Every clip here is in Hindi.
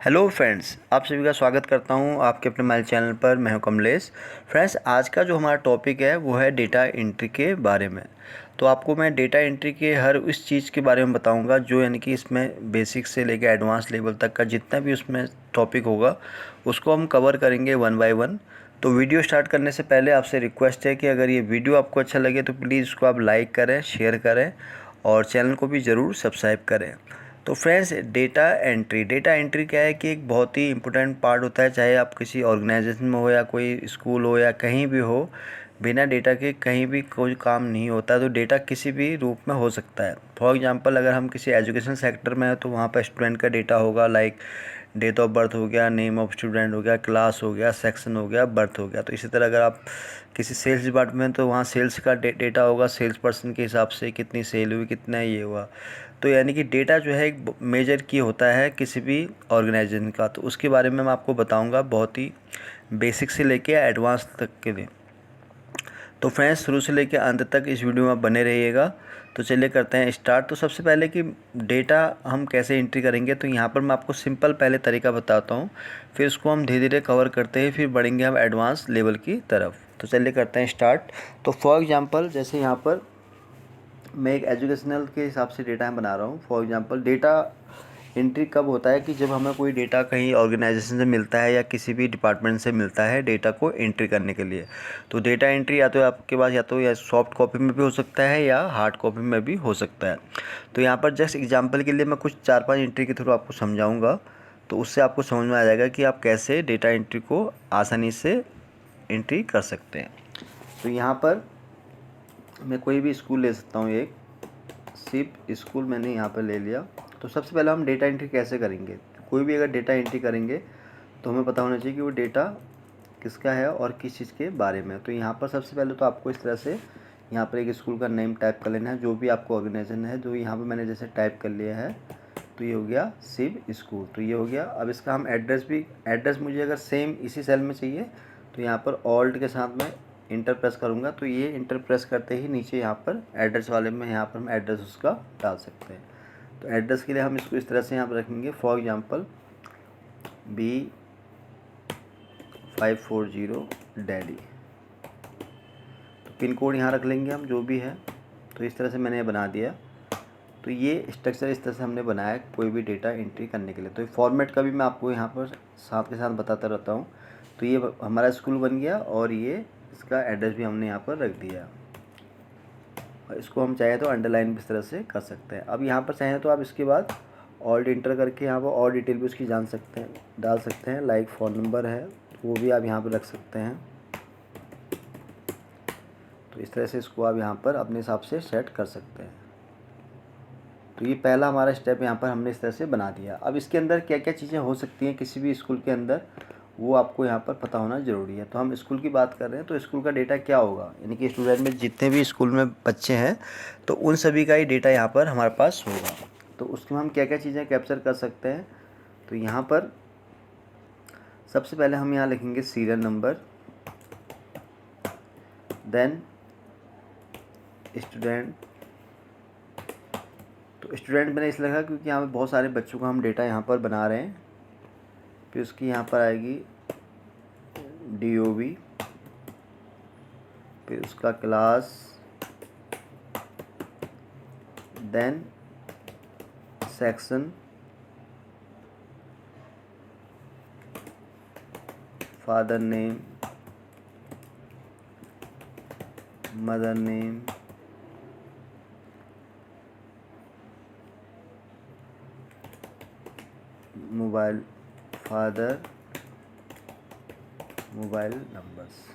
हेलो फ्रेंड्स, आप सभी का स्वागत करता हूं आपके अपने मोबाइल चैनल पर। मैं हूं कमलेश। फ्रेंड्स, आज का जो हमारा टॉपिक है वो है डेटा एंट्री के बारे में। तो आपको मैं डेटा एंट्री के हर उस चीज़ के बारे में बताऊंगा जो यानी कि इसमें बेसिक से लेकर एडवांस लेवल तक का जितना भी उसमें टॉपिक होगा उसको हम कवर करेंगे वन बाय वन। तो वीडियो स्टार्ट करने से पहले आपसे रिक्वेस्ट है कि अगर ये वीडियो आपको अच्छा लगे तो प्लीज़ इसको आप लाइक करें, शेयर करें और चैनल को भी ज़रूर सब्सक्राइब करें। तो फ्रेंड्स, डेटा एंट्री क्या है कि एक बहुत ही इम्पोर्टेंट पार्ट होता है। चाहे आप किसी ऑर्गेनाइजेशन में हो या कोई स्कूल हो या कहीं भी हो, बिना डेटा के कहीं भी कोई काम नहीं होता। तो डेटा किसी भी रूप में हो सकता है। फॉर एग्जांपल, अगर हम किसी एजुकेशन सेक्टर में हैं तो वहाँ पर स्टूडेंट का डेटा होगा, लाइक डेट ऑफ बर्थ हो गया, नेम ऑफ स्टूडेंट हो गया, क्लास हो गया, सेक्शन हो गया, बर्थ हो गया। तो इसी तरह अगर आप किसी सेल्स डिपार्टमेंट तो वहाँ सेल्स का डेटा होगा, सेल्स पर्सन के हिसाब से कितनी सेल हुई, कितना ये हुआ। तो यानी कि डेटा जो है एक मेजर की होता है किसी भी ऑर्गेनाइजेशन का। तो उसके बारे में मैं आपको बताऊंगा बहुत ही बेसिक से लेके एडवांस तक के लिए। तो फ्रेंड्स, शुरू से लेकर अंत तक इस वीडियो में बने रहिएगा। तो चलिए करते हैं स्टार्ट। तो सबसे पहले कि डेटा हम कैसे एंट्री करेंगे, तो यहाँ पर मैं आपको सिंपल पहले तरीका बताता हूँ, फिर इसको हम धीरे धीरे कवर करते हैं, फिर बढ़ेंगे हम एडवांस लेवल की तरफ। तो चलिए करते हैं स्टार्ट। तो फॉर एग्जांपल, जैसे यहाँ पर मैं एक एजुकेशनल के हिसाब से डेटा बना रहा हूँ। फॉर एग्जांपल, डेटा एंट्री कब होता है कि जब हमें कोई डेटा कहीं ऑर्गेनाइजेशन से मिलता है या किसी भी डिपार्टमेंट से मिलता है डेटा को एंट्री करने के लिए। तो डेटा एंट्री या तो आपके पास या सॉफ्ट कॉपी में भी हो सकता है या हार्ड कॉपी में भी हो सकता है। तो यहाँ पर जस्ट एग्जांपल के लिए मैं कुछ 4-5 एंट्री के थ्रू आपको समझाऊँगा। तो उससे आपको समझ में आ जाएगा कि आप कैसे डेटा एंट्री को आसानी से एंट्री कर सकते हैं। तो यहाँ पर मैं कोई भी स्कूल ले सकता हूँ, एक सिर्फ स्कूल मैंने यहाँ पर ले लिया। तो सबसे पहले हम डेटा एंट्री कैसे करेंगे। कोई भी अगर डेटा एंट्री करेंगे तो हमें पता होना चाहिए कि वो डेटा किसका है और किस चीज़ के बारे में। तो यहाँ पर सबसे पहले तो आपको इस तरह से यहाँ पर एक स्कूल का नेम टाइप कर लेना है, जो भी आपको ऑर्गेनाइजेशन है। जो यहाँ पर मैंने जैसे टाइप कर लिया है, तो ये हो गया शिव स्कूल। तो ये हो गया। अब इसका हम एड्रेस मुझे अगर सेम इसी सेल में चाहिए तो यहाँ पर ऑल्ट के साथ में इंटर प्रेस करूँगा। तो ये इंटर प्रेस करते ही नीचे यहाँ पर एड्रेस वाले में यहाँ पर हम एड्रेस उसका डाल सकते हैं। तो एड्रेस के लिए हम इसको इस तरह से यहाँ पर रखेंगे, फॉर एग्जांपल B540 दिल्ली। तो पिन कोड यहाँ रख लेंगे हम, जो भी है। तो इस तरह से मैंने बना दिया। तो ये स्ट्रक्चर इस तरह से हमने बनाया कोई भी डेटा एंट्री करने के लिए। तो फॉर्मेट का भी मैं आपको यहाँ पर साथ के साथ बताता रहता हूँ। तो ये हमारा स्कूल बन गया और ये इसका एड्रेस भी हमने यहाँ पर रख दिया। और इसको हम चाहे तो अंडरलाइन भी इस तरह से कर सकते हैं। अब यहाँ पर चाहें तो आप इसके बाद ऑल्ट इंटर करके यहाँ पर और डिटेल भी उसकी डाल सकते हैं। लाइक फ़ोन नंबर है तो वो भी आप यहाँ पर रख सकते हैं। तो इस तरह से इसको आप यहाँ पर अपने हिसाब से सेट कर सकते हैं। तो ये पहला हमारा स्टेप यहाँ पर हमने इस तरह से बना दिया। अब इसके अंदर क्या क्या चीज़ें हो सकती हैं किसी भी स्कूल के अंदर, वो आपको यहाँ पर पता होना ज़रूरी है। तो हम स्कूल की बात कर रहे हैं, तो स्कूल का डेटा क्या होगा, यानी कि स्टूडेंट में जितने भी स्कूल में बच्चे हैं तो उन सभी का ही डेटा यहाँ पर हमारे पास होगा। तो उसमें हम क्या क्या चीज़ें कैप्चर कर सकते हैं। तो यहाँ पर सबसे पहले हम यहाँ लिखेंगे सीरियल नंबर, देन स्टूडेंट। तो स्टूडेंट मैंने इसलिए लिखा क्योंकि यहाँ पर बहुत सारे बच्चों का हम डेटा यहाँ पर बना रहे हैं। फिर उसकी यहाँ पर आएगी DOB, फिर उसका class, then section, father name, mother name, mobile, father mobile numbers.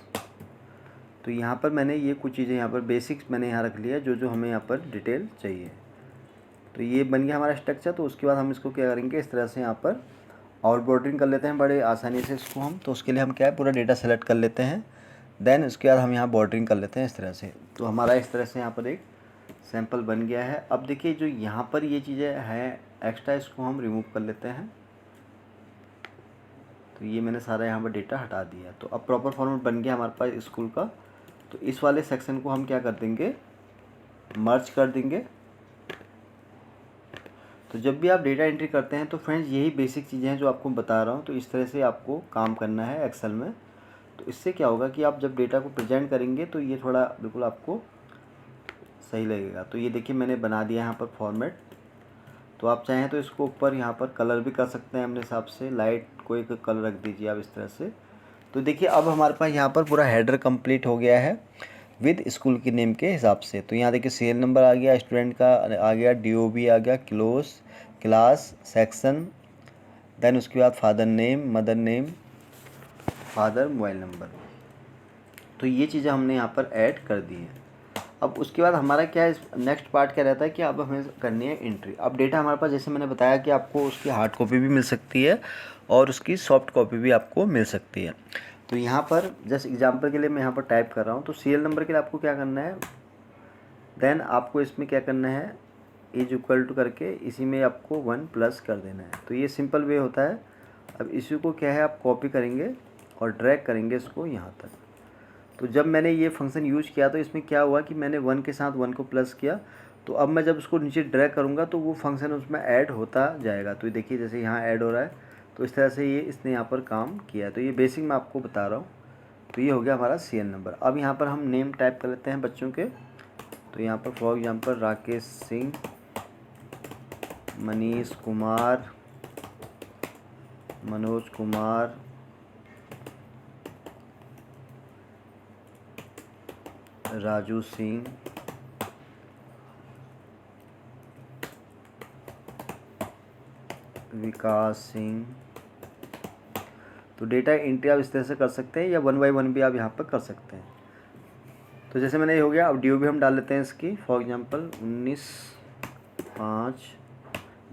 तो यहाँ पर मैंने ये कुछ चीज़ें यहाँ पर बेसिक्स मैंने यहाँ रख लिया, जो हमें यहाँ पर डिटेल चाहिए। तो ये बन गया हमारा स्ट्रक्चर। तो उसके बाद हम इसको क्या करेंगे, इस तरह से यहाँ पर आउट बॉर्डरिंग कर लेते हैं बड़े आसानी से इसको हम। तो उसके लिए हम क्या है, पूरा डेटा सेलेक्ट कर लेते हैं, देन उसके बाद हम यहाँ बॉर्डरिंग कर लेते हैं इस तरह से। तो हमारा इस तरह से यहाँ पर एक सैंपल बन गया है। अब देखिए जो यहाँ पर ये चीज़ें हैं एक्स्ट्रा, इसको हम रिमूव कर लेते हैं। तो ये मैंने सारा यहाँ पर डेटा हटा दिया। तो अब प्रॉपर फॉर्मेट बन गया हमारे पास स्कूल का। तो इस वाले सेक्शन को हम क्या कर देंगे, मर्ज कर देंगे। तो जब भी आप डेटा एंट्री करते हैं तो फ्रेंड्स यही बेसिक चीज़ें हैं जो आपको बता रहा हूँ। तो इस तरह से आपको काम करना है एक्सेल में। तो इससे क्या होगा कि आप जब डेटा को प्रेजेंट करेंगे तो ये थोड़ा बिल्कुल आपको सही लगेगा। तो ये देखिए मैंने बना दिया यहाँ पर फॉर्मेट। तो आप चाहें तो इसको ऊपर यहाँ पर कलर भी कर सकते हैं अपने हिसाब से, लाइट कोई कलर रख दीजिए आप इस तरह से। तो देखिए अब हमारे पास यहाँ पर पूरा हेडर कंप्लीट हो गया है विद स्कूल की नेम के हिसाब से। तो यहाँ देखिए सीरियल नंबर आ गया, स्टूडेंट का आ गया, DOB आ गया, क्लास, सेक्शन, देन उसके बाद father name, mother name, father, mobile number. तो ये चीज़ें हमने यहाँ पर ऐड कर दी है। अब उसके बाद हमारा क्या है, नेक्स्ट पार्ट क्या रहता है कि अब हमें करनी है एंट्री। अब डेटा हमारे पास जैसे मैंने बताया कि आपको उसकी हार्ड कॉपी भी मिल सकती है और उसकी सॉफ्ट कॉपी भी आपको मिल सकती है। तो यहाँ पर जस्ट एग्जांपल के लिए मैं यहाँ पर टाइप कर रहा हूँ। तो सीरियल नंबर के लिए आपको क्या करना है, देन आपको इसमें क्या करना है, इज इक्वल टू करके इसी में आपको 1 प्लस कर देना है। तो ये सिंपल वे होता है। अब इसी को क्या है आप कॉपी करेंगे और ड्रैग करेंगे इसको यहाँ तक। तो जब मैंने ये फंक्शन यूज़ किया तो इसमें क्या हुआ कि मैंने 1 के साथ 1 को प्लस किया। तो अब मैं जब उसको नीचे ड्रैग करूँगा तो वो फंक्शन उसमें ऐड होता जाएगा। तो ये देखिए जैसे यहाँ ऐड हो रहा है, तो इस तरह से ये इसने यहाँ पर काम किया। तो ये बेसिक मैं आपको बता रहा हूँ। तो ये हो गया हमारा सीरियल नंबर। अब यहाँ पर हम नेम टाइप कर लेते हैं बच्चों के। तो यहाँ पर फॉर एग्जांपल राकेश सिंह, मनीष कुमार, मनोज कुमार, राजू सिंह, विकास सिंह। तो डेटा एंट्री आप इस तरह से कर सकते हैं या 1 बाय 1 भी आप यहाँ पर कर सकते हैं। तो जैसे मैंने ये हो गया। अब DOB हम डाल लेते हैं इसकी, फॉर एग्जांपल 19/5।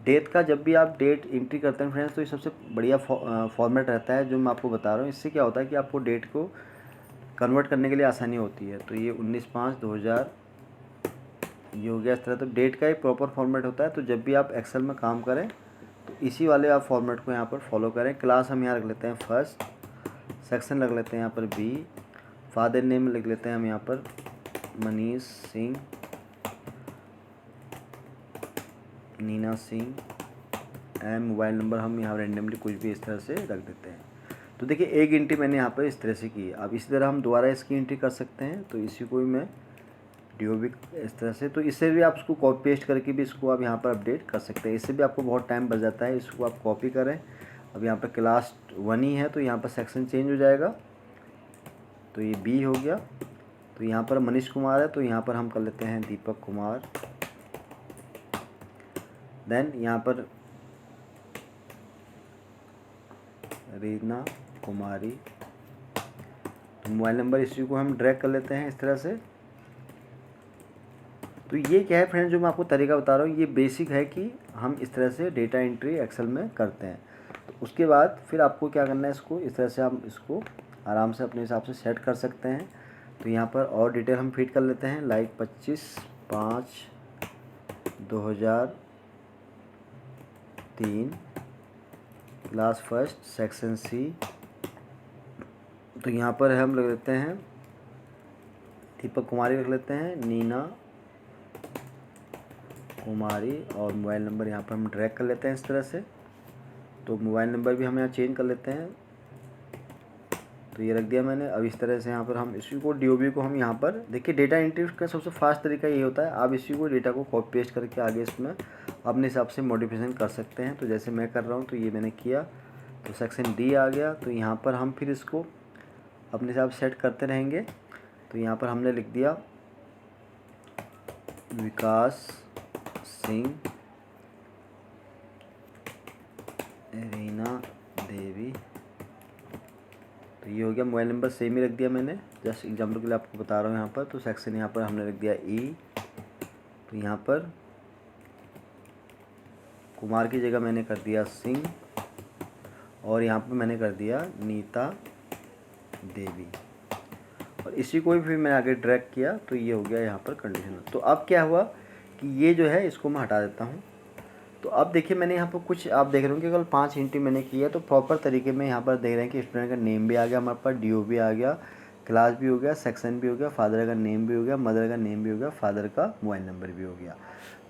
डेट का जब भी आप डेट एंट्री करते हैं फ्रेंड्स तो ये सबसे बढ़िया फॉर्मेट रहता है जो मैं आपको बता रहा हूँ। इससे क्या होता है कि आपको डेट को कन्वर्ट करने के लिए आसानी होती है। तो ये 19/5/2000 ये हो गया इस तरह। तो डेट का एक प्रॉपर फॉर्मेट होता है। तो जब भी आप एक्सेल में काम करें तो इसी वाले आप फॉर्मेट को यहाँ पर फॉलो करें। क्लास हम यहाँ रख लेते हैं फर्स्ट, सेक्शन रख लेते हैं यहाँ पर B, फादर नेम लिख लेते हैं हम यहाँ पर Manish Singh, Neena Singh, and mobile number हम यहाँ रैंडमली कुछ भी इस तरह से रख देते हैं। तो देखिए एक एंट्री मैंने यहाँ पर इस तरह से की। अब इसी तरह हम दोबारा इसकी एंट्री कर सकते हैं। तो इसी को भी मैं DOB इस तरह से, तो इससे भी आप इसको कॉपी पेस्ट करके भी इसको आप यहाँ पर अपडेट कर सकते हैं। इससे भी आपको बहुत टाइम बच जाता है। इसको आप कॉपी करें। अब यहाँ पर क्लास 1 ही है तो यहाँ पर सेक्शन चेंज हो जाएगा। तो ये B हो गया। तो यहाँ पर मनीष कुमार है तो यहाँ पर हम कर लेते हैं दीपक कुमार। देन यहाँ पर रीना कुमारी। तो मोबाइल नंबर इसी को हम ड्रैग कर लेते हैं इस तरह से। तो ये क्या है फ्रेंड्स, जो मैं आपको तरीका बता रहा हूँ ये बेसिक है कि हम इस तरह से डेटा एंट्री एक्सेल में करते हैं। तो उसके बाद फिर आपको क्या करना है, इसको इस तरह से हम इसको आराम से अपने हिसाब से सेट कर सकते हैं। तो यहाँ पर और डिटेल हम फीड कर लेते हैं, like 25/5/2003 class first section C। तो यहाँ पर हम रख लेते हैं दीपक कुमारी, रख लेते हैं नीना कुमारी, और मोबाइल नंबर यहाँ पर हम ड्रैग कर लेते हैं इस तरह से। तो मोबाइल नंबर भी हम यहाँ चेंज कर लेते हैं। तो ये रख दिया मैंने। अब इस तरह से यहाँ पर हम इसी को DOB को हम यहाँ पर देखिए, डेटा एंट्री का सबसे फास्ट तरीका ये होता है, आप इसी को डेटा को कॉपी पेस्ट करके आगे इसमें अपने हिसाब से मॉडिफिकेशन कर सकते हैं। तो जैसे मैं कर रहा हूँ तो ये मैंने किया। तो सेक्शन D आ गया। तो यहाँ पर हम फिर इसको अपने हिसाब से सेट करते रहेंगे। तो यहाँ पर हमने लिख दिया विकास सिंह, रीना देवी। तो ये हो गया। मोबाइल नंबर सेम ही रख दिया मैंने, जस्ट एग्जाम्पल के लिए आपको बता रहा हूँ यहाँ पर। तो सेक्शन यहाँ पर हमने रख दिया E। तो यहाँ पर कुमार की जगह मैंने कर दिया सिंह, और यहाँ पर मैंने कर दिया नीता देवी, और इसी को भी फिर मैंने आगे ड्रैग किया। तो ये हो गया यहाँ पर कंडीशन। तो अब क्या हुआ कि ये जो है इसको मैं हटा देता हूँ। तो अब देखिए मैंने यहाँ पर कुछ आप देख रहे हो कि केवल 5 एंट्री मैंने की है। तो प्रॉपर तरीके में यहाँ पर देख रहे हैं कि स्टूडेंट का नेम भी आ गया हमारे पास, DOB आ गया, क्लास भी हो गया, सेक्शन भी हो गया, फादर का नेम भी हो गया, मदर का नेम भी हो गया, फादर का मोबाइल नंबर भी हो गया।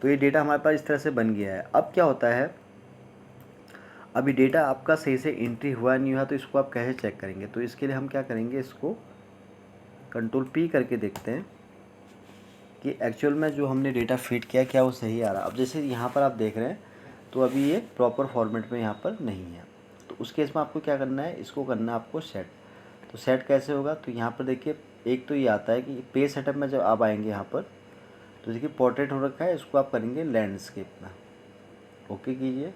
तो ये डेटा हमारे पास इस तरह से बन गया है। अब क्या होता है, अभी डेटा आपका सही से एंट्री हुआ नहीं हुआ, तो इसको आप कैसे चेक करेंगे? तो इसके लिए हम क्या करेंगे, इसको कंट्रोल P करके देखते हैं कि एक्चुअल में जो हमने डेटा फीड किया क्या वो सही आ रहा है। अब जैसे यहाँ पर आप देख रहे हैं तो अभी ये प्रॉपर फॉर्मेट में यहाँ पर नहीं है, तो उस केस में आपको क्या करना है, इसको करना है आपको सेट। तो सेट कैसे होगा, तो यहाँ पर देखिए एक तो ये आता है कि पेज सेटअप में जब आप आएंगे यहाँ पर, तो देखिए पोर्ट्रेट हो रखा है, इसको आप करेंगे लैंडस्केप में, ओके कीजिए।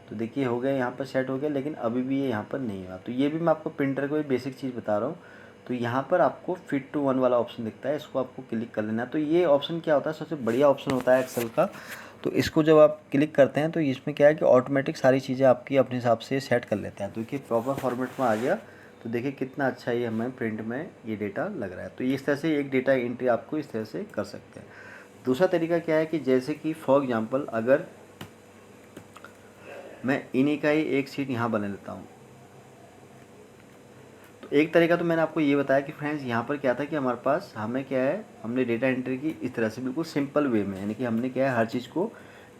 तो देखिए हो गया, यहाँ पर सेट हो गया, लेकिन अभी भी ये यहाँ पर नहीं हुआ। तो ये भी मैं आपको प्रिंटर को एक बेसिक चीज़ बता रहा हूँ। तो यहाँ पर आपको फिट टू वन वाला ऑप्शन दिखता है, इसको आपको क्लिक कर लेना है। तो ये ऑप्शन क्या होता है, सबसे बढ़िया ऑप्शन होता है एक्सेल का। तो इसको जब आप क्लिक करते हैं तो इसमें क्या है कि ऑटोमेटिक सारी चीज़ें आपकी अपने हिसाब से सेट कर लेते हैं। तो देखिए प्रॉपर फॉर्मेट में आ गया, तो देखिए कितना अच्छा ये हमें प्रिंट में ये डेटा लग रहा है। तो इस तरह से एक डेटा एंट्री आपको इस तरह से कर सकते हैं। दूसरा तरीका क्या है कि जैसे कि फॉर एग्जांपल अगर मैं इन्हीं का ही एक सीट यहाँ बना लेता हूँ, तो एक तरीका तो मैंने आपको ये बताया कि फ्रेंड्स यहाँ पर क्या था कि हमारे पास हमें क्या है, हमने डेटा एंट्री की इस तरह से बिल्कुल सिंपल वे में, यानी कि हमने क्या है हर चीज़ को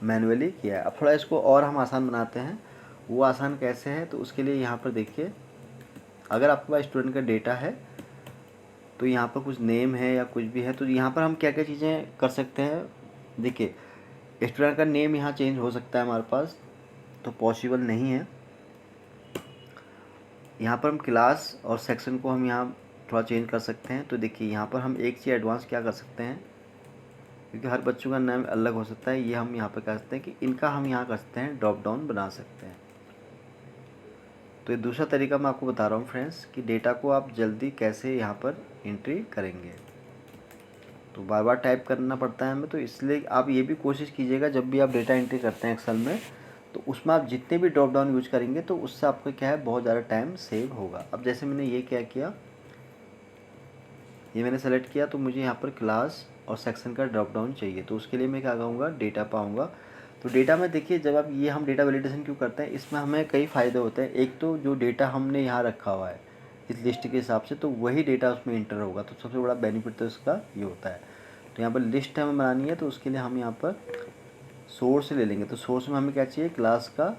मैनुअली किया है। अब थोड़ा इसको और हम आसान बनाते हैं। वो आसान कैसे है, तो उसके लिए यहाँ पर देखिए, अगर आपके पास स्टूडेंट का डेटा है तो यहाँ पर कुछ नेम है या कुछ भी है, तो यहाँ पर हम क्या क्या चीज़ें कर सकते हैं। देखिए स्टूडेंट का नेम यहाँ चेंज हो सकता है हमारे पास, तो पॉसिबल नहीं है। यहाँ पर हम क्लास और सेक्शन को हम यहाँ थोड़ा चेंज कर सकते हैं। तो देखिए यहाँ पर हम एक चीज़ एडवांस क्या कर सकते हैं, क्योंकि हर बच्चों का नाम अलग हो सकता है, ये हम यहाँ पर कर सकते हैं कि इनका हम यहाँ कर सकते हैं ड्रॉप डाउन बना सकते हैं। तो ये दूसरा तरीका मैं आपको बता रहा हूँ फ्रेंड्स कि डेटा को आप जल्दी कैसे यहाँ पर एंट्री करेंगे। तो बार बार टाइप करना पड़ता है हमें, तो इसलिए आप ये भी कोशिश कीजिएगा जब भी आप डेटा एंट्री करते हैं एक्सेल में, तो उसमें आप जितने भी ड्रॉप डाउन यूज करेंगे तो उससे आपको क्या है बहुत ज़्यादा टाइम सेव होगा। अब जैसे मैंने ये क्या किया, ये मैंने सेलेक्ट किया, तो मुझे यहाँ पर क्लास और सेक्शन का ड्रॉप डाउन चाहिए, तो उसके लिए मैं क्या कहूँगा, डेटा पाऊँगा। तो डेटा में देखिए जब आप ये हम डेटा वैलिडेशन क्यों करते हैं, इसमें हमें कई फ़ायदे होते हैं। एक तो जो डेटा हमने यहाँ रखा हुआ है इस लिस्ट के हिसाब से, तो वही डेटा उसमें इंटर होगा, तो सबसे बड़ा बेनिफिट तो इसका ये होता है। तो यहाँ पर लिस्ट हमें बनानी है, तो उसके लिए हम यहाँ पर सोर्स ले लेंगे। तो सोर्स में हमें क्या चाहिए, क्लास का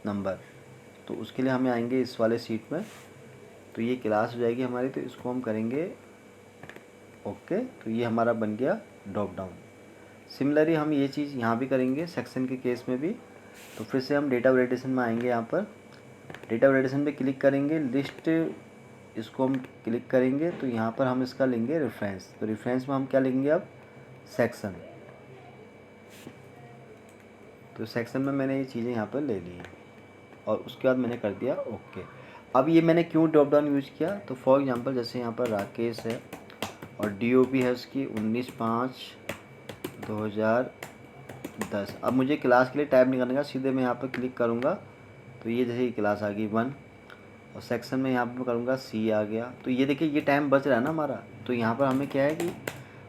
नंबर, तो उसके लिए हमें आएंगे इस वाले सीट में, तो ये क्लास हो जाएगी हमारी, तो इसको हम करेंगे ओके। तो ये हमारा बन गया ड्रॉप डाउन। सिमिलरली हम ये चीज़ यहाँ भी करेंगे सेक्शन के केस में भी। तो फिर से हम डेटा वैलिडेशन में आएंगे, यहाँ पर डेटा वैलिडेशन पे क्लिक करेंगे, लिस्ट इसको हम क्लिक करेंगे, तो यहाँ पर हम इसका लेंगे रेफरेंस। तो रेफरेंस में हम क्या लेंगे अब, सेक्शन। तो सेक्शन में मैंने ये चीज़ें यहाँ पर ले ली और उसके बाद मैंने कर दिया ओके। अब ये मैंने क्यों ड्रॉप डाउन यूज किया, तो फॉर एग्जांपल जैसे यहाँ पर राकेश है और DOP है उसकी 19/5/2010। अब मुझे क्लास के लिए टाइप नहीं करने का, सीधे मैं यहाँ पर क्लिक करूँगा, तो ये जैसे क्लास आ गई 1, और सेक्शन में यहाँ पर करूँगा C आ गया। तो ये देखिए ये टाइम बच रहा है ना हमारा। तो यहाँ पर हमें क्या है कि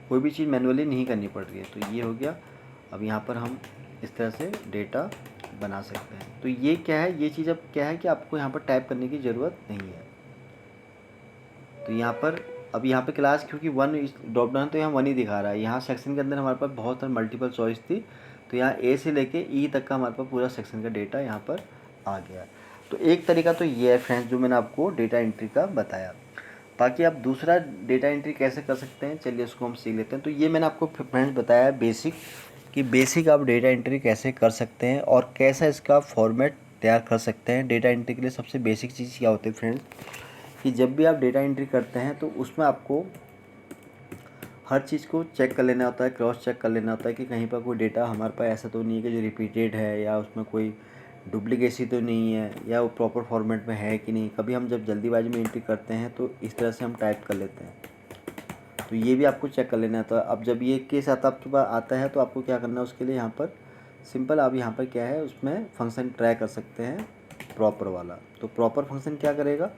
कोई भी चीज़ मैनुअली नहीं करनी पड़ रही है। तो ये हो गया। अब यहाँ पर हम इस तरह से डेटा बना सकते हैं। तो ये क्या है, ये चीज़ अब क्या है कि आपको यहाँ पर टाइप करने की ज़रूरत नहीं है। तो यहाँ पर अब यहाँ पे क्लास क्योंकि 1 ड्रॉप डाउन, तो यहाँ 1 ही दिखा रहा है। यहाँ सेक्शन के अंदर हमारे पास बहुत सारी मल्टीपल चॉइस थी, तो यहाँ A से लेके E तक का हमारे पास पूरा सेक्शन का डेटा यहाँ पर आ गया। तो एक तरीका तो ये है फ्रेंड्स जो मैंने आपको डेटा एंट्री का बताया। बाकी आप दूसरा डेटा एंट्री कैसे कर सकते हैं, चलिए इसको हम सीख लेते हैं। तो ये मैंने आपको फ्रेंड्स बताया बेसिक, कि बेसिक आप डेटा एंट्री कैसे कर सकते हैं और कैसा इसका फॉर्मेट तैयार कर सकते हैं। डेटा एंट्री के लिए सबसे बेसिक चीज़ क्या होती है फ्रेंड्स, कि जब भी आप डेटा एंट्री करते हैं तो उसमें आपको हर चीज़ को चेक कर लेना होता है, क्रॉस चेक कर लेना होता है कि कहीं पर कोई डेटा हमारे पास ऐसा तो नहीं है कि जो रिपीटेड है, या उसमें कोई डुप्लीकेसी तो नहीं है, या वो प्रॉपर फॉर्मेट में है कि नहीं। कभी हम जब जल्दीबाजी में एंट्री करते हैं तो इस तरह से हम टाइप कर लेते हैं, तो ये भी आपको चेक कर लेना होता है। अब जब ये केस आपके पास आता है तो आपको क्या करना है, उसके लिए यहाँ पर सिंपल आप यहाँ पर क्या है उसमें फंक्शन ट्राई कर सकते हैं प्रॉपर वाला। तो प्रॉपर फंक्शन क्या करेगा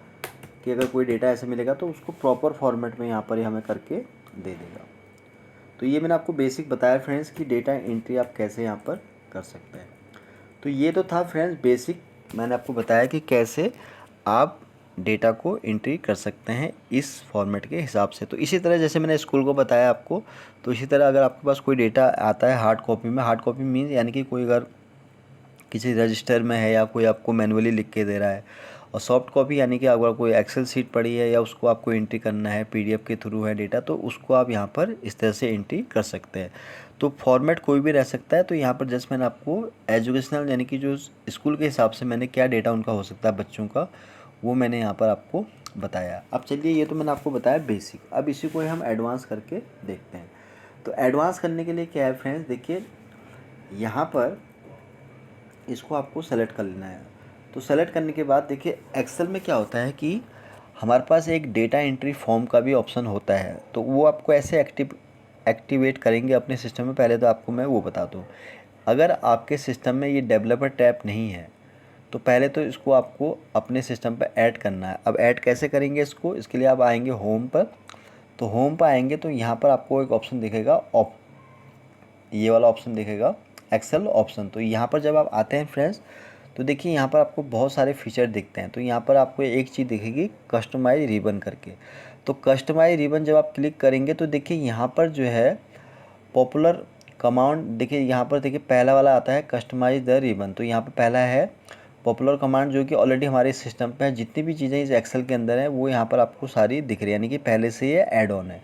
कि अगर कोई डेटा ऐसे मिलेगा तो उसको प्रॉपर फॉर्मेट में यहाँ पर ही हमें करके दे देगा। तो ये मैंने आपको बेसिक बताया फ्रेंड्स कि डेटा एंट्री आप कैसे यहाँ पर कर सकते हैं। तो ये तो था फ्रेंड्स बेसिक, मैंने आपको बताया कि कैसे आप डेटा को एंट्री कर सकते हैं इस फॉर्मेट के हिसाब से। तो इसी तरह जैसे मैंने स्कूल को बताया आपको, तो इसी तरह अगर आपके पास कोई डेटा आता है हार्ड कॉपी में, हार्ड कॉपी मीन्स यानी कि कोई अगर किसी रजिस्टर में है या कोई आपको मैनुअली लिख के दे रहा है, और सॉफ्ट कॉपी यानी कि अगर कोई एक्सेल सीट पड़ी है या उसको आपको एंट्री करना है, पीडीएफ के थ्रू है डेटा, तो उसको आप यहाँ पर इस तरह से एंट्री कर सकते हैं। तो फॉर्मेट कोई भी रह सकता है। तो यहाँ पर जस्ट मैंने आपको एजुकेशनल यानी कि जो स्कूल के हिसाब से मैंने क्या डेटा उनका हो सकता है बच्चों का, वो मैंने यहाँ पर आपको बताया। अब चलिए, ये तो मैंने आपको बताया बेसिक, अब इसी को हम एडवांस करके देखते हैं। तो एडवांस करने के लिए क्या है फ्रेंड्स, देखिए यहाँ पर इसको आपको सेलेक्ट कर लेना है। तो सेलेक्ट करने के बाद देखिए एक्सेल में क्या होता है कि हमारे पास एक डेटा एंट्री फॉर्म का भी ऑप्शन होता है। तो वो आपको ऐसे एक्टिवेट करेंगे अपने सिस्टम में। पहले तो आपको मैं वो बता दूँ, अगर आपके सिस्टम में ये डेवलपर टैब नहीं है तो पहले तो इसको आपको अपने सिस्टम पर ऐड करना है। अब ऐड कैसे करेंगे इसको, इसके लिए आप आएंगे होम पर। तो होम पर आएंगे तो यहाँ पर आपको एक ऑप्शन दिखेगा, ये वाला ऑप्शन दिखेगा, एक्सेल ऑप्शन। तो यहाँ पर जब आप आते हैं फ्रेंड्स, तो देखिए यहाँ पर आपको बहुत सारे फीचर दिखते हैं। तो यहाँ पर आपको एक चीज़ दिखेगी कस्टमाइज रिबन करके। तो कस्टमाइज रिबन जब आप क्लिक करेंगे तो देखिए यहाँ पर जो है पॉपुलर कमांड, देखिए यहाँ पर देखिए पहला वाला आता है कस्टमाइज द रिबन। तो यहाँ पर पहला है पॉपुलर कमांड, जो कि ऑलरेडी हमारे सिस्टम पे है। जितनी भी चीज़ें इस एक्सेल के अंदर हैं वो यहाँ पर आपको सारी दिख रही है, यानी कि पहले से ये ऐड ऑन है।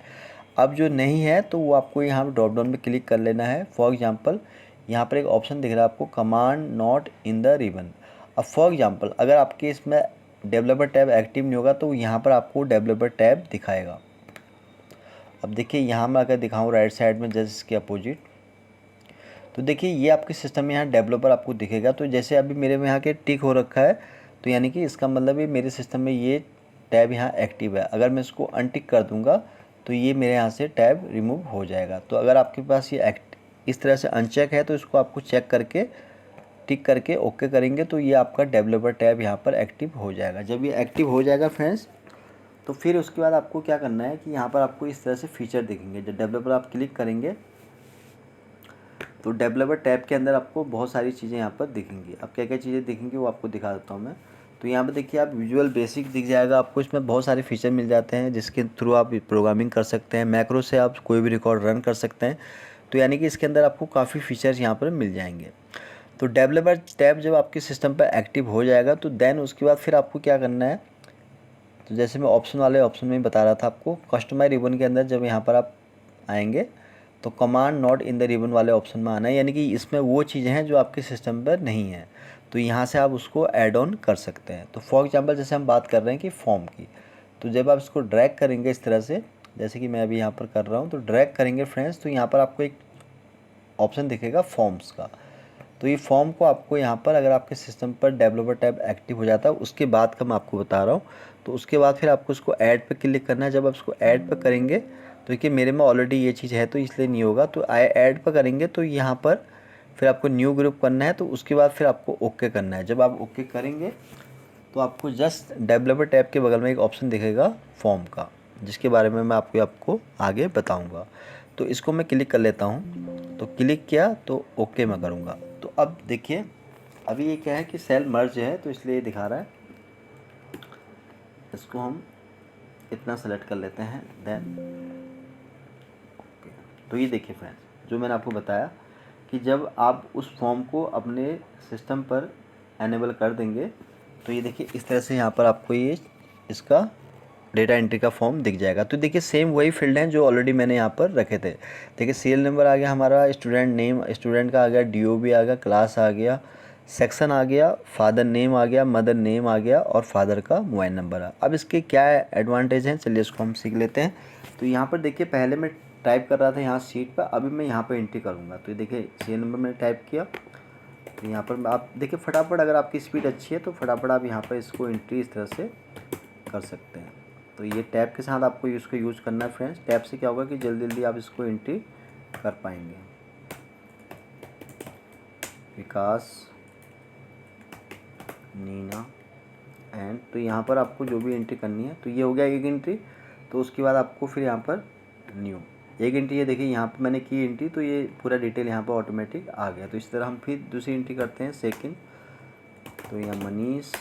अब जो नहीं है तो वो आपको यहाँ पर ड्रॉप डाउन में क्लिक कर लेना है। फॉर एग्जांपल यहाँ पर एक ऑप्शन दिख रहा है आपको, command not in the ribbon. अब फॉर एग्जांपल अगर आपके इसमें डेवलपर टैब एक्टिव नहीं होगा तो यहाँ पर आपको डेवलपर टैब दिखाएगा। अब देखिए यहाँ मैं अगर दिखाऊँ राइट साइड में जस्ट इसके अपोजिट, तो देखिए ये आपके सिस्टम में यहाँ डेवलपर आपको दिखेगा। तो जैसे अभी मेरे में यहाँ के टिक हो रखा है, तो यानी कि इसका मतलब है मेरे सिस्टम में ये टैब यहाँ एक्टिव है। अगर मैं इसको अनटिक कर दूँगा तो ये मेरे यहाँ से टैब रिमूव हो जाएगा। तो अगर आपके पास ये इस तरह से अनचेक है तो इसको आपको चेक करके टिक करके ओके करेंगे तो ये आपका डेवलपर टैब यहाँ पर एक्टिव हो जाएगा। जब ये एक्टिव हो जाएगा फ्रेंड्स, तो फिर उसके बाद आपको क्या करना है कि यहाँ पर आपको इस तरह से फीचर दिखेंगे। जब डेवलपर आप क्लिक करेंगे तो डेवलपर टैब के अंदर आपको बहुत सारी चीज़ें यहाँ पर दिखेंगी। अब क्या क्या चीज़ें दिखेंगी वो आपको दिखा देता हूँ मैं। तो यहाँ पर देखिए आप विजुअल बेसिक दिख जाएगा आपको, इसमें बहुत सारे फीचर मिल जाते हैं जिसके थ्रू आप प्रोग्रामिंग कर सकते हैं। मैक्रो से आप कोई भी रिकॉर्ड रन कर सकते हैं। तो यानी कि इसके अंदर आपको काफ़ी फीचर्स यहाँ पर मिल जाएंगे। तो डेवलपर टैब जब आपके सिस्टम पर एक्टिव हो जाएगा तो देन उसके बाद फिर आपको क्या करना है, तो जैसे मैं ऑप्शन वाले ऑप्शन में बता रहा था आपको, कस्टमाइज रिबन के अंदर जब यहाँ पर आप आएंगे तो command not in the ribbon वाले ऑप्शन में आना है, यानी कि इसमें वो चीज़ें हैं जो आपके सिस्टम पर नहीं है। तो यहाँ से आप उसको ऐड ऑन कर सकते हैं। तो फॉर एग्जांपल जैसे हम बात कर रहे हैं कि फॉर्म की, तो जब आप इसको ड्रैग करेंगे इस तरह से, जैसे कि मैं अभी यहाँ पर कर रहा हूँ, तो ड्रैग करेंगे फ्रेंड्स तो यहाँ पर आपको एक ऑप्शन दिखेगा फॉर्म्स का। तो ये फॉर्म को आपको यहाँ पर अगर आपके सिस्टम पर डेवलपर टैब एक्टिव हो जाता है उसके बाद का मैं आपको बता रहा हूँ। तो उसके बाद फिर आपको इसको ऐड पे क्लिक करना है। जब आप इसको ऐड पे करेंगे तो देखिए मेरे में ऑलरेडी ये चीज़ है तो इसलिए नहीं होगा। तो ऐड पे करेंगे तो यहाँ पर फिर आपको न्यू ग्रुप करना है। तो उसके बाद फिर आपको ओके करना है। जब आप ओके करेंगे तो आपको जस्ट डेवलपर टैब के बगल में एक ऑप्शन दिखेगा फॉर्म का, जिसके बारे में मैं आपको आगे बताऊँगा। तो इसको मैं क्लिक कर लेता हूँ। तो क्लिक किया तो ओके मैं करूँगा। तो अब देखिए अभी ये क्या है कि सेल मर्ज है तो इसलिए ये दिखा रहा है। इसको हम इतना सेलेक्ट कर लेते हैं देन ओके। तो ये देखिए फ्रेंड्स, जो मैंने आपको बताया कि जब आप उस फॉर्म को अपने सिस्टम पर एनेबल कर देंगे तो ये देखिए इस तरह से यहाँ पर आपको ये इसका डेटा एंट्री का फॉर्म दिख जाएगा। तो देखिए सेम वही फील्ड हैं जो ऑलरेडी मैंने यहाँ पर रखे थे। देखिए सीरियल नंबर आ गया हमारा, स्टूडेंट नेम स्टूडेंट का आ गया, डीओबी आ गया, क्लास आ गया, सेक्शन आ गया, फादर नेम आ गया, मदर नेम आ गया और फादर का मोबाइल नंबर आ। अब इसके क्या एडवांटेज हैं चलिए इसको हम सीख लेते हैं। तो यहाँ पर देखिए पहले मैं टाइप कर रहा था यहाँ शीट पर, अभी मैं यहाँ पर एंट्री करूँगा। तो देखिए सीरियल नंबर मैंने टाइप किया। तो यहाँ पर आप देखिए फटाफट, अगर आपकी स्पीड अच्छी है तो फटाफट आप यहाँ पर इसको एंट्री इस तरह से कर सकते हैं। तो ये टैब के साथ आपको इसको यूज़ करना है फ्रेंड्स। टैब से क्या होगा कि जल्दी जल्दी आप इसको एंट्री कर पाएंगे। विकास, नीना एंड, तो यहाँ पर आपको जो भी एंट्री करनी है, तो ये हो गया एक एंट्री। तो उसके बाद आपको फिर यहाँ पर न्यू एक एंट्री, ये देखिए यहाँ पर मैंने की एंट्री तो ये पूरा डिटेल यहाँ पर ऑटोमेटिक आ गया। तो इस तरह हम फिर दूसरी एंट्री करते हैं सेकंड। तो यहाँ मनीष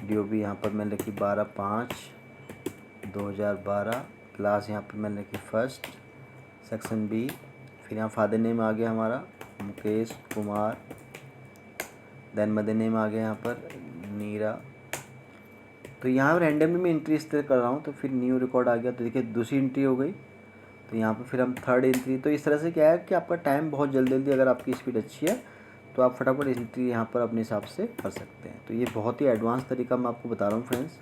DOB यहाँ पर मैंने लिखी 12/5/2012। क्लास यहाँ पर मैंने लिखी फर्स्ट, सेक्शन B। फिर यहाँ फादर नेम आ गया हमारा Mukesh Kumar, then mother name आ गया यहाँ पर नीरा। तो यहाँ रैंडमली मैं एंट्री इस तरह कर रहा हूँ, तो फिर न्यू रिकॉर्ड आ गया। तो देखिए दूसरी एंट्री हो गई। तो यहाँ पर फिर हम थर्ड एंट्री। तो इस तरह से क्या है कि आपका टाइम बहुत जल्दी जल्दी, अगर आपकी स्पीड अच्छी है तो आप फटाफट एंट्री यहाँ पर अपने हिसाब से कर सकते हैं। तो ये बहुत ही एडवांस तरीका मैं आपको बता रहा हूँ फ्रेंड्स,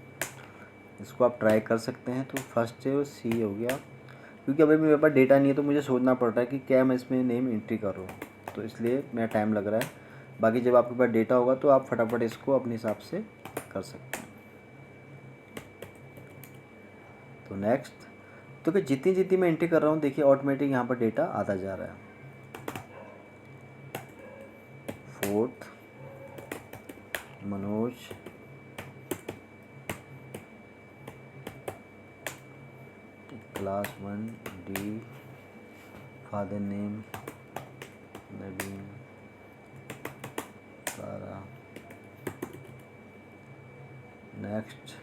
इसको आप ट्राई कर सकते हैं। तो फर्स्ट है वो C हो गया, क्योंकि अभी मेरे पास डेटा नहीं है तो मुझे सोचना पड़ रहा है कि क्या मैं इसमें नेम एंट्री कर रहा हूँ, तो इसलिए मेरा टाइम लग रहा है। बाकी जब आपके पास डेटा होगा तो आप फटाफट इसको अपने हिसाब से कर सकते हैं। तो नेक्स्ट, तो कि जितनी जितनी मैं एंट्री कर रहा हूँ देखिए ऑटोमेटिक यहाँ पर डेटा आता जा रहा है। Fourth Manoj, class 1D, father name Naveen, सारा। नेक्स्ट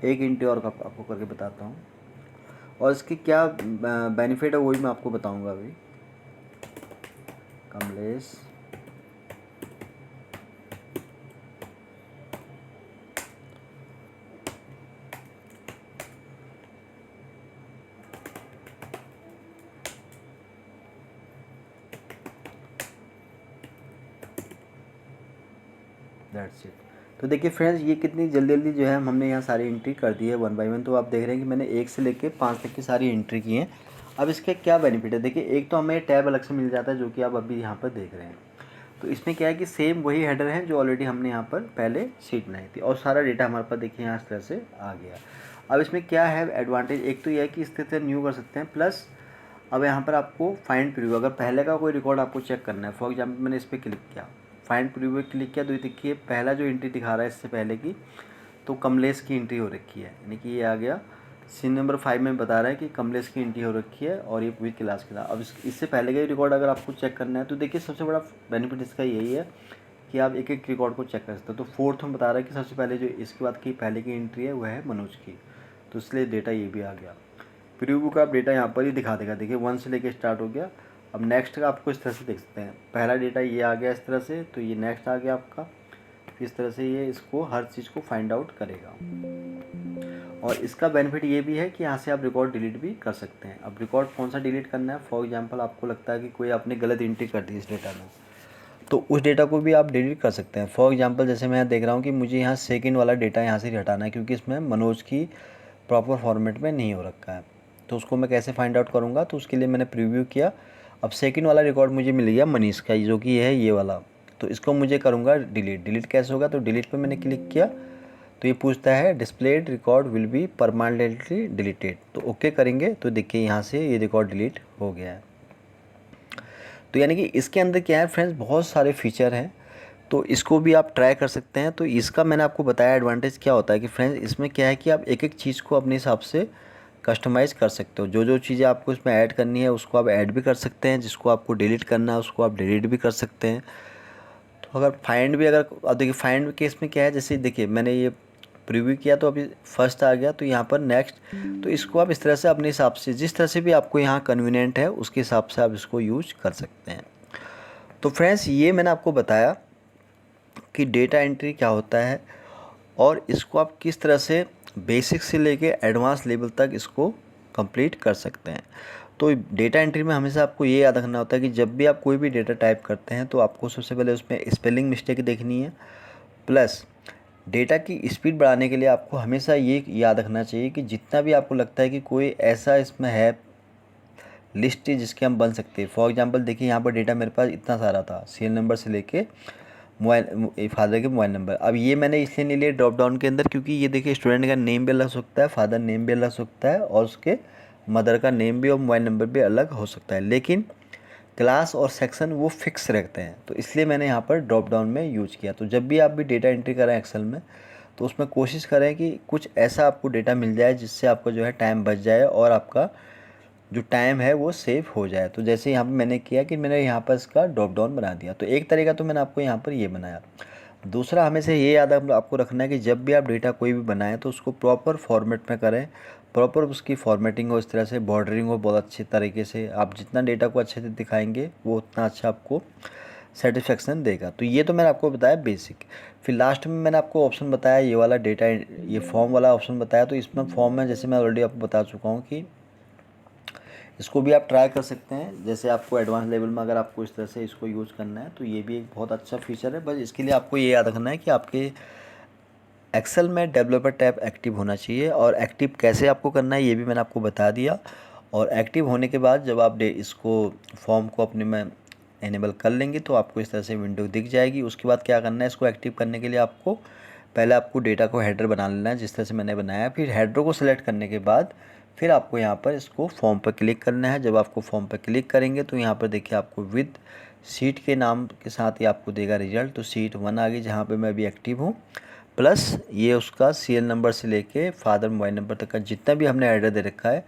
एक एंट्री और आपको करके बताता हूँ, और इसकी क्या बेनिफिट है वही मैं आपको बताऊँगा अभी। Kamlesh, that's it. तो देखिए फ्रेंड्स, ये कितनी जल्दी जल्दी जो है हमने यहाँ सारी एंट्री कर दी है 1 बाय 1। तो आप देख रहे हैं कि मैंने 1 से लेके 5 तक की सारी एंट्री की है। अब इसके क्या बेनिफिट है, देखिए एक तो हमें टैब अलग से मिल जाता है जो कि आप अभी यहाँ पर देख रहे हैं। तो इसमें क्या है कि सेम वही हेडर है जो ऑलरेडी हमने यहाँ पर पहले शीट बनाई थी, और सारा डेटा हमारे पास देखिए यहाँ इस तरह से आ गया। अब इसमें क्या है एडवांटेज, एक तो यह है कि इस तरह से न्यू कर सकते हैं, प्लस अब यहाँ पर आपको फाइंड प्रीव्यू, अगर पहले का कोई रिकॉर्ड आपको चेक करना है, फॉर एग्जाम्पल मैंने इस पर क्लिक किया, फाइंड प्रीव्यू पे क्लिक किया, तो ये देखिए पहला जो एंट्री दिखा रहा है इससे पहले की, तो कमलेश की एंट्री हो रखी है, यानी कि ये आ गया सीन नंबर 5 में बता रहा है कि कमलेश की एंट्री हो रखी है और ये पूरी क्लास के साथ। अब इससे पहले का रिकॉर्ड अगर आपको चेक करना है तो देखिए सबसे बड़ा बेनिफिट इसका यही है कि आप एक एक रिकॉर्ड को चेक कर सकते हो। तो फोर्थ में बता रहा है कि सबसे पहले जो इसके बाद की पहले की एंट्री है वह है मनोज की, तो इसलिए डेटा ये भी आ गया। प्रीव्यू का आप डेटा यहाँ पर ही दिखा देगा, देखिए 1 से लेके स्टार्ट हो गया। अब नेक्स्ट का आपको इस तरह से देख सकते हैं, पहला डेटा ये आ गया इस तरह से, तो ये नेक्स्ट आ गया आपका। इस तरह से ये इसको हर चीज़ को फाइंड आउट करेगा। और इसका बेनिफिट ये भी है कि यहाँ से आप रिकॉर्ड डिलीट भी कर सकते हैं। अब रिकॉर्ड कौन सा डिलीट करना है, फॉर एग्जांपल आपको लगता है कि कोई आपने गलत एंट्री कर दी इस डेटा में, तो उस डेटा को भी आप डिलीट कर सकते हैं। फॉर एग्जांपल जैसे मैं देख रहा हूँ कि मुझे यहाँ सेकंड वाला डेटा यहाँ से हटाना है, क्योंकि इसमें मनोज की प्रॉपर फॉर्मेट में नहीं हो रखा है। तो उसको मैं कैसे फाइंड आउट करूँगा, तो उसके लिए मैंने प्रीव्यू किया। अब सेकंड वाला रिकॉर्ड मुझे मिल गया मनीष का, जो कि है ये वाला, तो इसको मुझे करूँगा डिलीट। डिलीट कैसे होगा, तो डिलीट पे मैंने क्लिक किया, तो ये पूछता है displayed record will be permanently deleted, तो ओके करेंगे। तो देखिए यहाँ से ये रिकॉर्ड डिलीट हो गया है। तो यानी कि इसके अंदर क्या है फ्रेंड्स, बहुत सारे फीचर हैं, तो इसको भी आप ट्राई कर सकते हैं। तो इसका मैंने आपको बताया एडवांटेज क्या होता है कि फ्रेंड्स इसमें क्या है कि आप एक एक चीज़ को अपने हिसाब से कस्टमाइज़ कर सकते हो। जो जो चीज़ें आपको इसमें ऐड करनी है उसको आप ऐड भी कर सकते हैं, जिसको आपको डिलीट करना है उसको आप डिलीट भी कर सकते हैं। तो अगर फाइंड भी, अगर अब देखिए फाइंड केस में क्या है, जैसे देखिए मैंने ये प्रीव्यू किया तो अभी फर्स्ट आ गया, तो यहाँ पर नेक्स्ट, तो इसको आप इस तरह से अपने हिसाब से, जिस तरह से भी आपको यहाँ कन्वीनियंट है उसके हिसाब से आप इसको यूज कर सकते हैं। तो फ्रेंड्स ये मैंने आपको बताया कि डेटा एंट्री क्या होता है और इसको आप किस तरह से बेसिक से लेके एडवांस लेवल तक इसको कंप्लीट कर सकते हैं। तो डेटा एंट्री में हमेशा आपको ये याद रखना होता है कि जब भी आप कोई भी डेटा टाइप करते हैं तो आपको सबसे पहले उसमें स्पेलिंग मिस्टेक देखनी है, प्लस डेटा की स्पीड बढ़ाने के लिए आपको हमेशा ये याद रखना चाहिए कि जितना भी आपको लगता है कि कोई ऐसा इसमें है लिस्ट जिसके हम बन सकते हैं। फॉर एग्जांपल देखिए यहाँ पर डेटा मेरे पास इतना सारा था, सीरियल नंबर से लेके मोबाइल, फादर के मोबाइल नंबर। अब ये मैंने इसलिए नहीं लिया ड्रॉप डाउन के अंदर क्योंकि ये देखिए स्टूडेंट का नेम भी अलग हो सकता है, फादर नेम भी अलग हो सकता है, और उसके मदर का नेम भी और मोबाइल नंबर भी अलग हो सकता है, लेकिन क्लास और सेक्शन वो फिक्स रखते हैं। तो इसलिए मैंने यहाँ पर ड्रॉप डाउन में यूज किया। तो जब भी आप भी डेटा एंट्री करें एक्सेल में तो उसमें कोशिश करें कि कुछ ऐसा आपको डेटा मिल जाए जिससे आपको जो है टाइम बच जाए और आपका जो टाइम है वो सेव हो जाए। तो जैसे यहाँ पे मैंने किया कि मैंने यहाँ पर इसका ड्रॉप डाउन बना दिया। तो एक तरीका तो मैंने आपको यहाँ पर ये बनाया। दूसरा हमेशा ये याद आपको रखना है कि जब भी आप डेटा कोई भी बनाएं तो उसको प्रॉपर फॉर्मेट में करें, प्रॉपर उसकी फॉर्मेटिंग हो, इस तरह से बॉर्डरिंग हो बहुत अच्छे तरीके से। आप जितना डेटा को अच्छे से दिखाएंगे वो उतना अच्छा आपको सेटिस्फेक्शन देगा। तो ये तो मैंने आपको बताया बेसिक। फिर लास्ट में मैंने आपको ऑप्शन बताया ये वाला डेटा, ये फॉर्म वाला ऑप्शन बताया। तो इसमें फॉर्म में जैसे मैं ऑलरेडी आपको बता चुका हूँ कि इसको भी आप ट्राई कर सकते हैं। जैसे आपको एडवांस लेवल में अगर आपको इस तरह से इसको यूज़ करना है तो ये भी एक बहुत अच्छा फीचर है। बस इसके लिए आपको ये याद रखना है कि आपके एक्सेल में डेवलपर टैब एक्टिव होना चाहिए, और एक्टिव कैसे आपको करना है ये भी मैंने आपको बता दिया। और एक्टिव होने के बाद जब आप इसको फॉर्म को अपने में इनेबल कर लेंगे तो आपको इस तरह से विंडो दिख जाएगी। उसके बाद क्या करना है, इसको एक्टिव करने के लिए आपको पहले आपको डेटा को हेडर बना लेना है जिस तरह से मैंने बनाया। फिर हेडर को सिलेक्ट करने के बाद फिर आपको यहाँ पर इसको फॉर्म पर क्लिक करना है। जब आपको फॉर्म पर क्लिक करेंगे तो यहाँ पर देखिए आपको विद सीट के नाम के साथ ही आपको देगा रिजल्ट। तो सीट 1 आ गई जहाँ पे मैं अभी एक्टिव हूँ, प्लस ये उसका सीरियल नंबर से लेके फादर मोबाइल नंबर तक का जितना भी हमने एड्रेस दे रखा है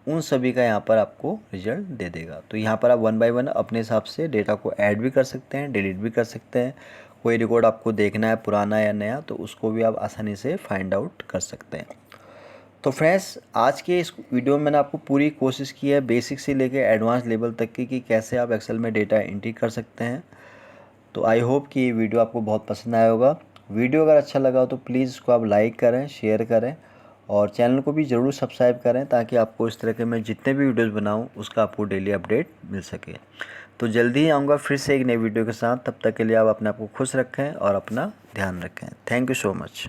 उन सभी का यहाँ पर आपको रिजल्ट दे देगा। तो यहाँ पर आप 1 बाय 1 अपने हिसाब से डेटा को ऐड भी कर सकते हैं, डिलीट भी कर सकते हैं। कोई रिकॉर्ड आपको देखना है पुराना या नया तो उसको भी आप आसानी से फाइंड आउट कर सकते हैं। तो फ्रेंड्स आज के इस वीडियो में मैंने आपको पूरी कोशिश की है बेसिक से लेके एडवांस लेवल तक की कि कैसे आप एक्सेल में डेटा एंट्री कर सकते हैं। तो आई होप कि ये वीडियो आपको बहुत पसंद आया होगा। वीडियो अगर अच्छा लगा हो तो प्लीज़ इसको आप लाइक करें, शेयर करें, और चैनल को भी ज़रूर सब्सक्राइब करें ताकि आपको इस तरह के मैं जितने भी वीडियोस बनाऊं उसका आपको डेली अपडेट मिल सके। तो जल्दी ही आऊँगा फिर से एक नई वीडियो के साथ। तब तक के लिए आप अपने आप को खुश रखें और अपना ध्यान रखें। Thank you so much.